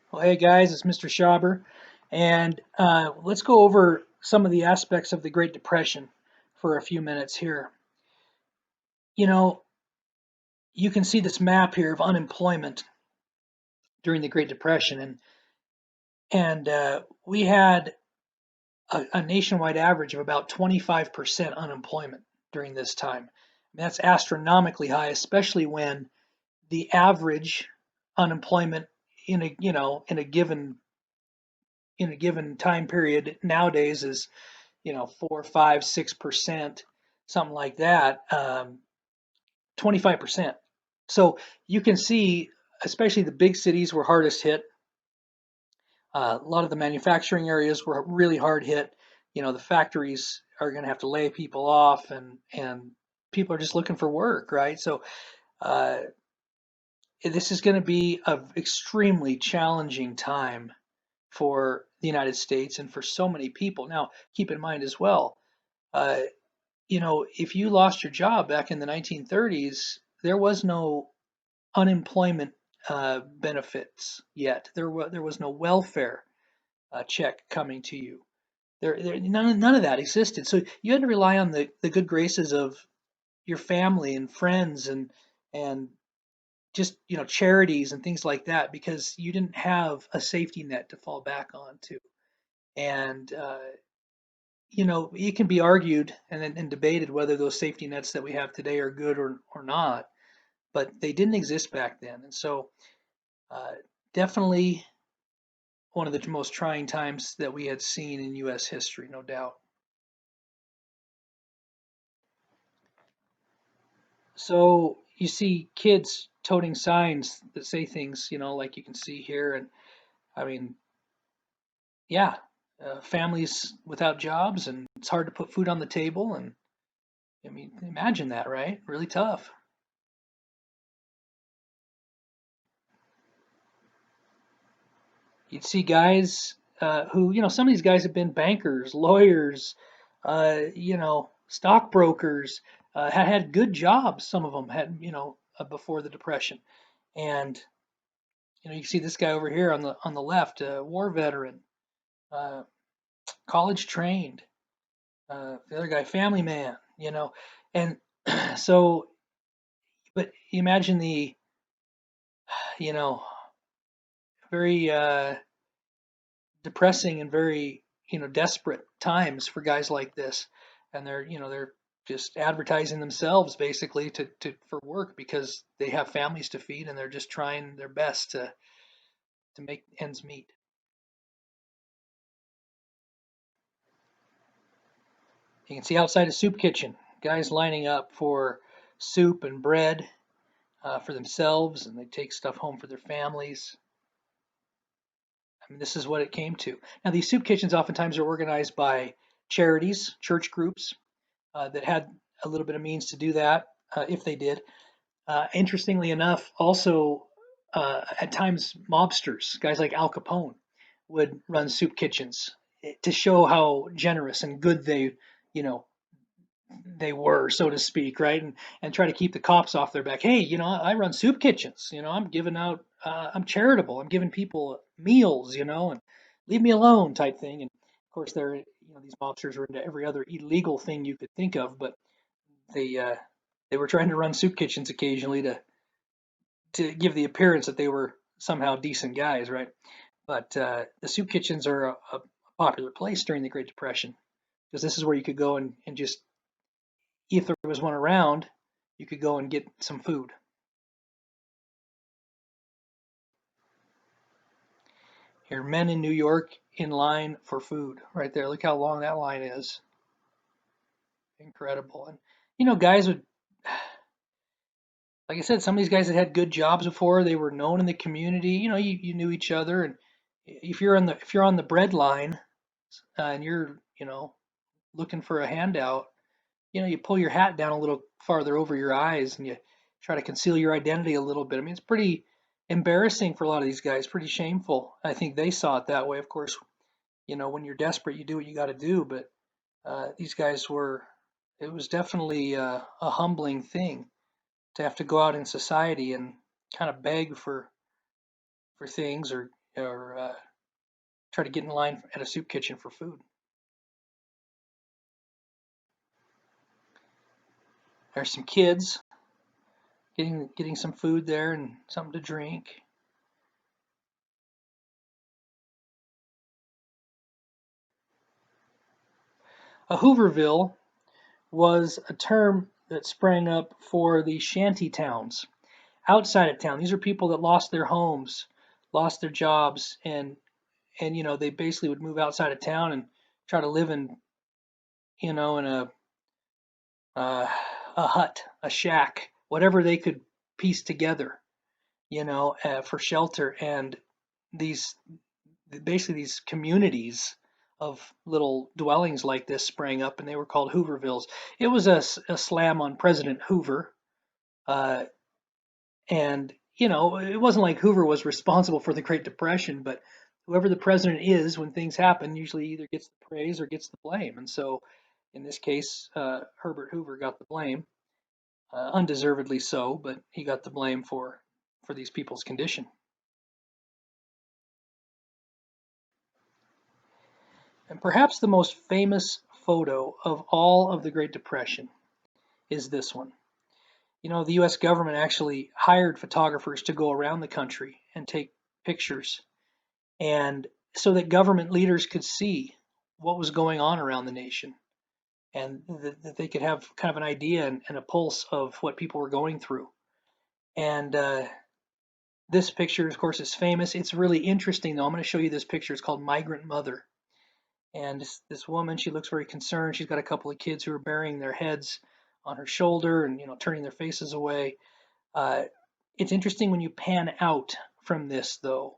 Well, hey guys, it's Mr. Schauber, and let's go over some of the aspects of the Great Depression for a few minutes here. You know, you can see this map here of unemployment during the Great Depression, and we had a nationwide average of about 25% unemployment during this time. I mean, that's astronomically high, especially when the average unemployment in a given time period nowadays is 4, 5, 6%, something like that, 25%. So you can see, especially the big cities were hardest hit. A lot of the manufacturing areas were really hard hit. The factories are going to have to lay people off, and people are just looking for work, right? So uh, this is going to be an extremely challenging time for the United States and for so many people. Now, keep in mind as well, uh, if you lost your job back in the 1930s, there was no unemployment benefits yet. There was no welfare check coming to you. None of that existed. So you had to rely on the good graces of your family and friends and just charities and things like that because you didn't have a safety net to fall back on to. And it can be argued and debated whether those safety nets that we have today are good or not, but they didn't exist back then. And so, uh, definitely one of the most trying times that we had seen in U.S. history, no doubt. So, you see kids toting signs that say things, like you can see here. And I mean, yeah, families without jobs, and it's hard to put food on the table. And I mean, imagine that, right? Really tough. You'd see guys who, some of these guys have been bankers, lawyers, stockbrokers, had good jobs. Some of them had, before the Depression. And, you see this guy over here on the left, war veteran, uh, college trained. The other guy, family man, and so, but imagine the, you know, very depressing and very desperate times for guys like this, and they're just advertising themselves basically to for work because they have families to feed and they're just trying their best to make ends meet. You can see outside a soup kitchen, guys lining up for soup and bread for themselves, and they take stuff home for their families. I mean, this is what it came to. Now, these soup kitchens oftentimes are organized by charities, church groups, that had a little bit of means to do that, if they did. Interestingly enough, also at times mobsters, guys like Al Capone, would run soup kitchens to show how generous and good you know, they were, so to speak, right? And try to keep the cops off their back. Hey, I run soup kitchens. I'm giving out. I'm charitable. I'm giving people meals. And leave me alone, type thing. And of course, these mobsters were into every other illegal thing you could think of, but they uh, they were trying to run soup kitchens occasionally to give the appearance that they were somehow decent guys, right? But the soup kitchens are a popular place during the Great Depression because this is where you could go and just, if there was one around, you could go and get some food. Here, men in New York in line for food right there. Look how long that line is. Incredible. And guys would, like I said, some of these guys that had good jobs before, they were known in the community. You knew each other, and if you're on the bread line, and you're looking for a handout, you pull your hat down a little farther over your eyes and you try to conceal your identity a little bit. I mean, it's pretty embarrassing for a lot of these guys, pretty shameful. I think they saw it that way. Of course, when you're desperate, you do what you got to do. But these guys it was definitely a humbling thing to have to go out in society and kind of beg for things or or try to get in line at a soup kitchen for food. There's some kids getting some food there and something to drink. A Hooverville was a term that sprang up for the shanty towns outside of town. These are people that lost their homes, lost their jobs, and they basically would move outside of town and try to live in uh, a hut, a shack, whatever they could piece together, for shelter. And these basically these communities of little dwellings like this sprang up, and they were called Hoovervilles. It was a slam on President Hoover, uh, and it wasn't like Hoover was responsible for the Great Depression, but whoever the president is, when things happen, usually either gets the praise or gets the blame. And so, in this case, Herbert Hoover got the blame, undeservedly so, but he got the blame for these people's condition. And perhaps the most famous photo of all of the Great Depression is this one. The US government actually hired photographers to go around the country and take pictures, and so that government leaders could see what was going on around the nation, and that they could have kind of an idea and a pulse of what people were going through. And this picture, of course, is famous. It's really interesting, though. I'm going to show you this picture. It's called Migrant Mother. And this woman, she looks very concerned. She's got a couple of kids who are burying their heads on her shoulder and turning their faces away. Uh, it's interesting when you pan out from this, though,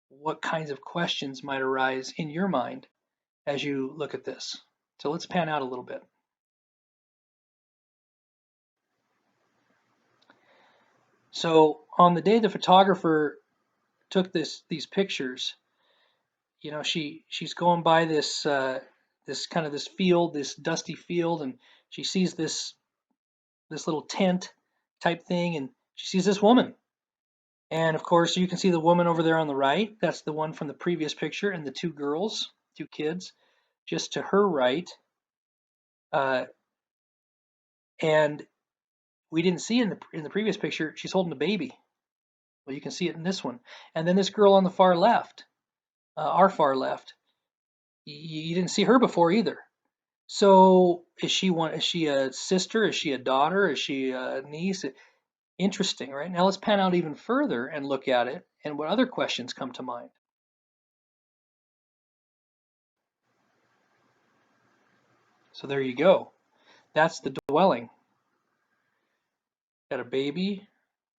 what kinds of questions might arise in your mind as you look at this. So let's pan out a little bit. So on the day the photographer took these pictures, she's going by this field, this dusty field, and she sees this little tent type thing, and she sees this woman. And of course, you can see the woman over there on the right. That's the one from the previous picture, and the two girls, two kids, just to her right. Uh, and we didn't see in the previous picture, she's holding a baby. Well, you can see it in this one. And then this girl on the far left, our far left, you didn't see her before either. So is she one? Is she a sister? Is she a daughter? Is she a niece? Interesting, right? Now let's pan out even further and look at it, and what other questions come to mind. So there you go. That's the dwelling. Got a baby,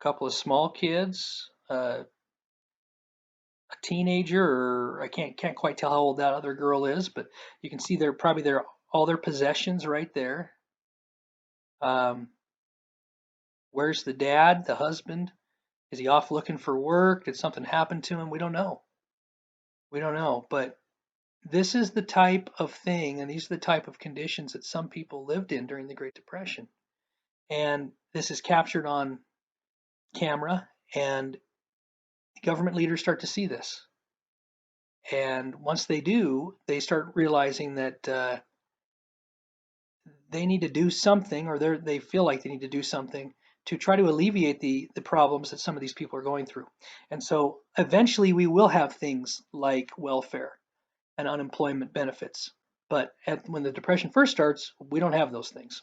a couple of small kids, a teenager, or I can't quite tell how old that other girl is, but you can see they're probably all their possessions right there. Um, where's the dad, the husband? Is he off looking for work? Did something happen to him? We don't know. We don't know. But this is the type of thing, and these are the type of conditions that some people lived in during the Great Depression. And this is captured on camera, and government leaders start to see this. And once they do, they start realizing that they need to do something, or they feel like they need to do something to try to alleviate the problems that some of these people are going through. And so eventually we will have things like welfare and unemployment benefits. But when the Depression first starts, we don't have those things.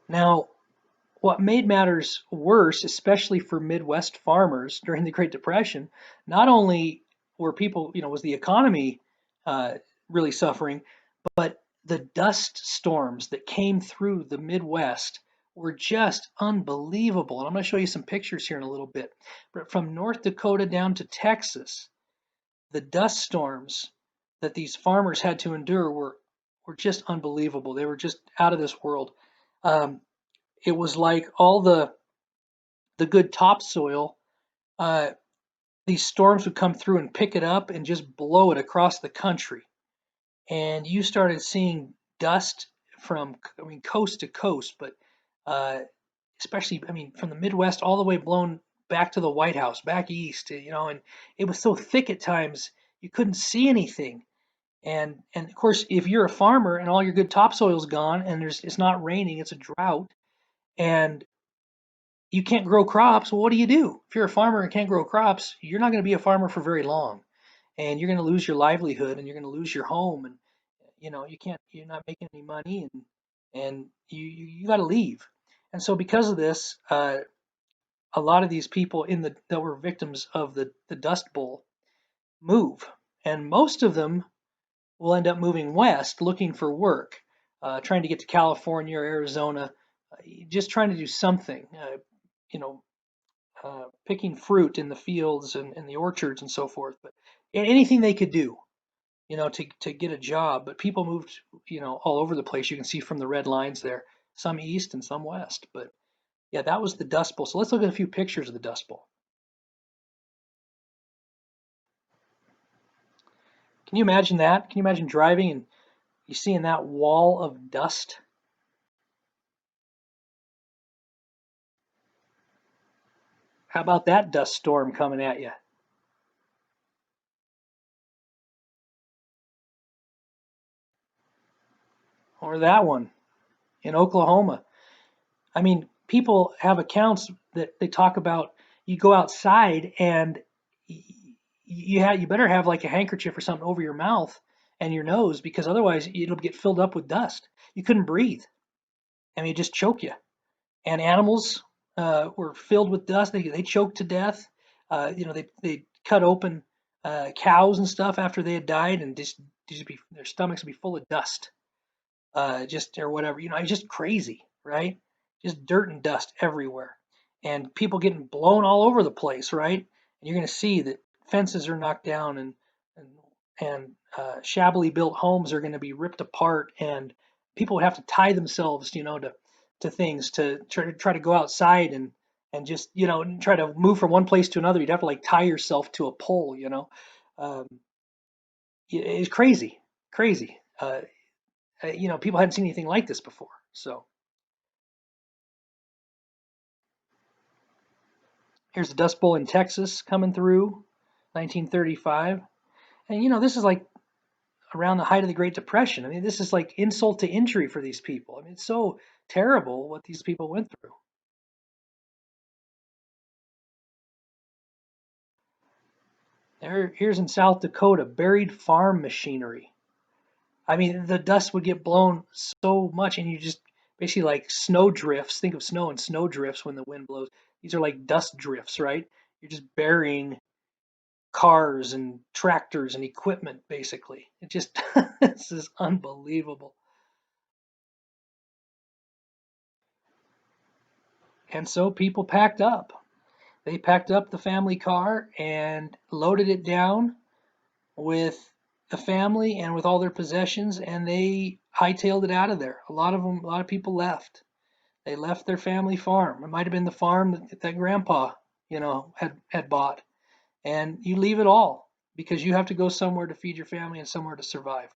Now, what made matters worse, especially for Midwest farmers during the Great Depression, not only were people, was the economy really suffering, but the dust storms that came through the Midwest were just unbelievable. And I'm going to show you some pictures here in a little bit. But from North Dakota down to Texas, the dust storms that these farmers had to endure were just unbelievable. They were just out of this world. Um, it was like all the good topsoil. Uh, these storms would come through and pick it up and just blow it across the country, and you started seeing dust from, I mean, coast to coast, but uh, especially, I mean, from the Midwest all the way blown back to the White House, back east, and it was so thick at times you couldn't see anything. And of course, if you're a farmer and all your good topsoil's gone and it's not raining, it's a drought, and you can't grow crops, well, what do you do? If you're a farmer and can't grow crops, you're not going to be a farmer for very long, and you're going to lose your livelihood and you're going to lose your home, and you're not making any money, and you got to leave. And so because of this, a lot of these people in the that were victims of the Dust Bowl move, and most of them will end up moving west looking for work, trying to get to California or Arizona, just trying to do something, you know, picking fruit in the fields and the orchards and so forth. But anything they could do, to get a job. But people moved, all over the place. You can see from the red lines there, some east and some west. But yeah, that was the Dust Bowl. So let's look at a few pictures of the Dust Bowl. Can you imagine that? Can you imagine driving and you seeing that wall of dust? How about that dust storm coming at you? Or that one in Oklahoma. I mean, people have accounts that they talk about. You go outside and you better have like a handkerchief or something over your mouth and your nose because otherwise it'll get filled up with dust. You couldn't breathe. I mean, it just choke you. And animals were filled with dust. They choked to death. They cut open cows and stuff after they had died, and their stomachs would be full of dust, just or whatever. It's just crazy, right? Just dirt and dust everywhere, and people getting blown all over the place, right? And you're going to see that fences are knocked down, and shabbily built homes are going to be ripped apart, and people would have to tie themselves, to things to try to go outside and just try to move from one place to another. You'd have to like tie yourself to a pole, Um, it's crazy, crazy. People hadn't seen anything like this before. So here's the Dust Bowl in Texas coming through, 1935, and this is like around the height of the Great Depression. I mean, this is like insult to injury for these people. I mean, it's so terrible what these people went through. Here's in South Dakota, buried farm machinery. I mean, the dust would get blown so much, and you just basically like snow drifts. Think of snow and snow drifts when the wind blows. These are like dust drifts, right? You're just burying cars and tractors and equipment, basically. It just, this is unbelievable. And so people packed up. They packed up the family car and loaded it down with the family and with all their possessions, and they hightailed it out of there. A lot of people left. They left their family farm. It might have been the farm that grandpa, had bought. And you leave it all because you have to go somewhere to feed your family and somewhere to survive.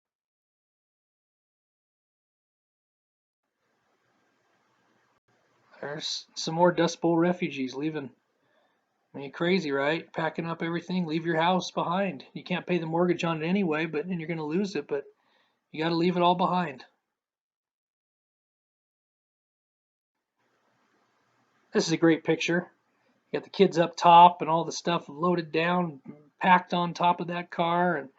There's some more Dust Bowl refugees leaving. I mean, crazy, right? Packing up everything, leave your house behind. You can't pay the mortgage on it anyway, but and you're going to lose it, but you got to leave it all behind. This is a great picture. You got the kids up top and all the stuff loaded down, packed on top of that car, and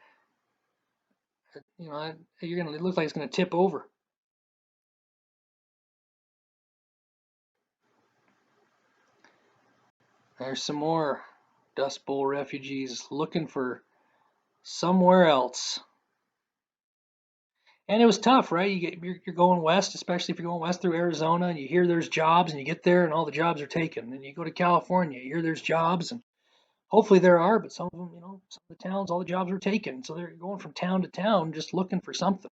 you're gonna it looks like it's gonna tip over. There's some more Dust Bowl refugees looking for somewhere else. And it was tough, right? You're going west, especially if you're going west through Arizona, and you hear there's jobs, and you get there, and all the jobs are taken. And you go to California, you hear there's jobs, and hopefully there are, but some of them, some of the towns, all the jobs are taken. So they're going from town to town just looking for something.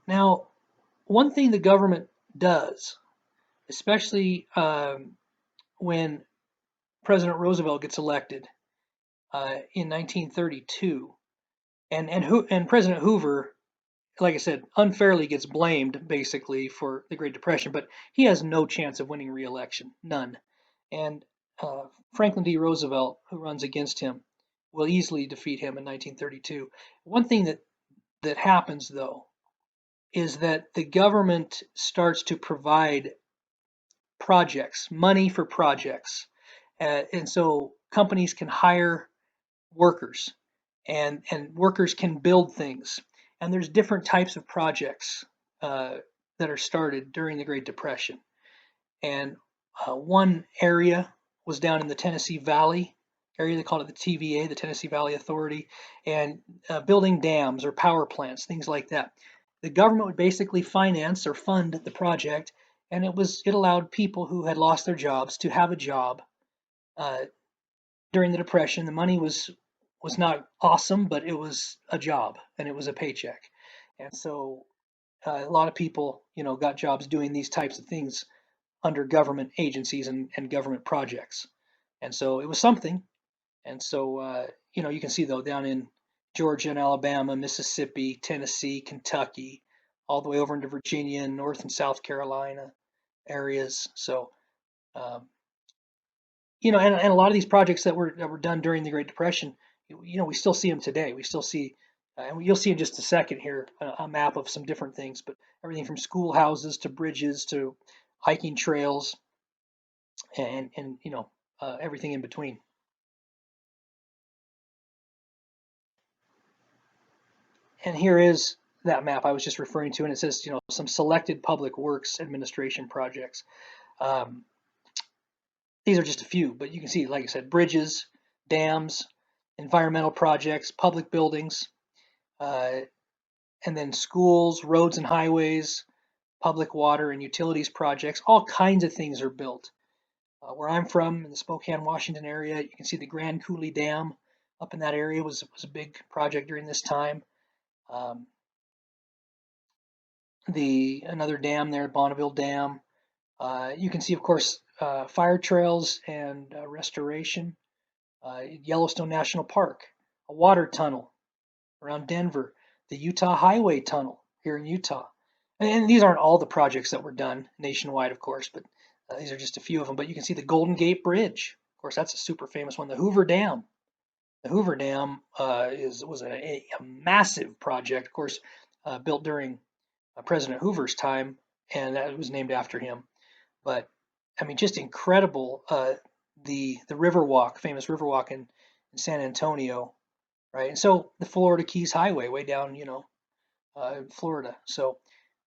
Now, one thing the government does, especially when President Roosevelt gets elected in 1932, and President Hoover like I said, unfairly gets blamed basically for the Great Depression, but he has no chance of winning re-election, none. And Franklin D. Roosevelt, who runs against him, will easily defeat him in 1932. One thing that happens though is that the government starts to provide projects, money for projects, and so companies can hire workers, and workers can build things. And there's different types of projects uh, that are started during the Great Depression. And one area was down in the Tennessee Valley area. They called it the TVA, the Tennessee Valley Authority, and building dams or power plants, things like that. The government would basically finance or fund the project, and it allowed people who had lost their jobs to have a job. Uh, During the Depression, the money was not awesome, but it was a job and it was a paycheck, and so a lot of people, got jobs doing these types of things under government agencies and government projects, and so it was something. And so you can see though down in Georgia and Alabama, Mississippi, Tennessee, Kentucky, all the way over into Virginia and North and South Carolina areas. So um, and a lot of these projects that were done during the Great Depression, we still see them today. We still see, and you'll see in just a second here a map of some different things, but everything from schoolhouses to bridges to hiking trails and everything in between. And here is that map I was just referring to, and it says some selected public works administration projects. Um, these are just a few, but you can see, like I said, bridges, dams, environmental projects, public buildings, uh, and then schools, roads and highways, public water and utilities projects. All kinds of things are built. Where I'm from, in the Spokane, Washington area, you can see the Grand Coulee Dam up in that area was a big project during this time. Um, the Another dam there, Bonneville Dam. You can see, of course, fire trails and restoration. Yellowstone National Park, a water tunnel around Denver, the Utah Highway Tunnel here in Utah. And these aren't all the projects that were done nationwide, of course, but these are just a few of them. But you can see the Golden Gate Bridge. Of course, that's a super famous one. The Hoover Dam. The Hoover Dam was a massive project, of course, built during President Hoover's time, and that was named after him. But I mean, just incredible. The Riverwalk, famous Riverwalk in San Antonio, right? And so the Florida Keys Highway, way down, in Florida. So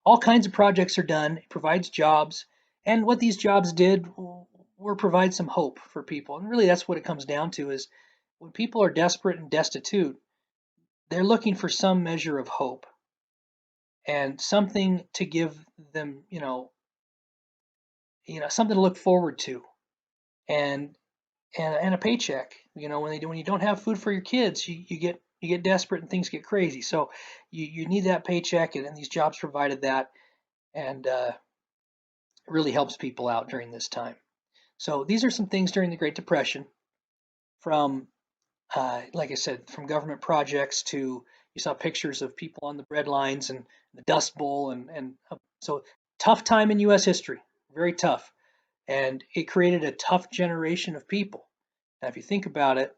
all kinds of projects are done. It provides jobs, and what these jobs did were provide some hope for people. And really, that's what it comes down to: is when people are desperate and destitute, they're looking for some measure of hope and something to give them, something to look forward to, and and a paycheck. When you don't have food for your kids, you get desperate and things get crazy. So you need that paycheck, and these jobs provided that, and it really helps people out during this time. So these are some things during the Great Depression, from like I said, from government projects to, you saw pictures of people on the bread lines and the Dust Bowl, and so tough time in U.S. history, very tough, and it created a tough generation of people. Now, if you think about it,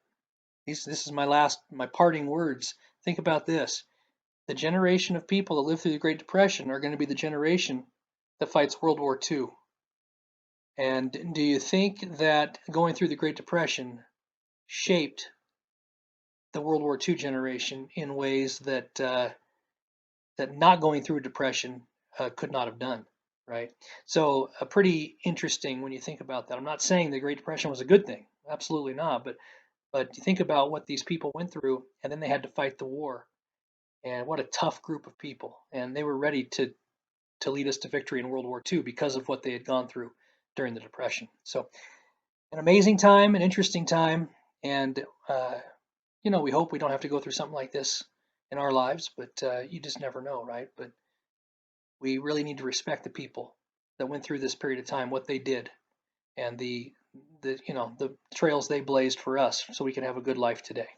this is my parting words. Think about this: the generation of people that lived through the Great Depression are going to be the generation that fights World War II. And do you think that going through the Great Depression shaped the World War II generation in ways that not going through a depression could not have done, right? So, pretty interesting when you think about that. I'm not saying the Great Depression was a good thing, absolutely not, but you think about what these people went through, and then they had to fight the war, and what a tough group of people, and they were ready to lead us to victory in World War II because of what they had gone through during the Depression. So, an amazing time, an interesting time, and we hope we don't have to go through something like this in our lives, but you just never know, right? But we really need to respect the people that went through this period of time, what they did, and the trails they blazed for us, so we can have a good life today.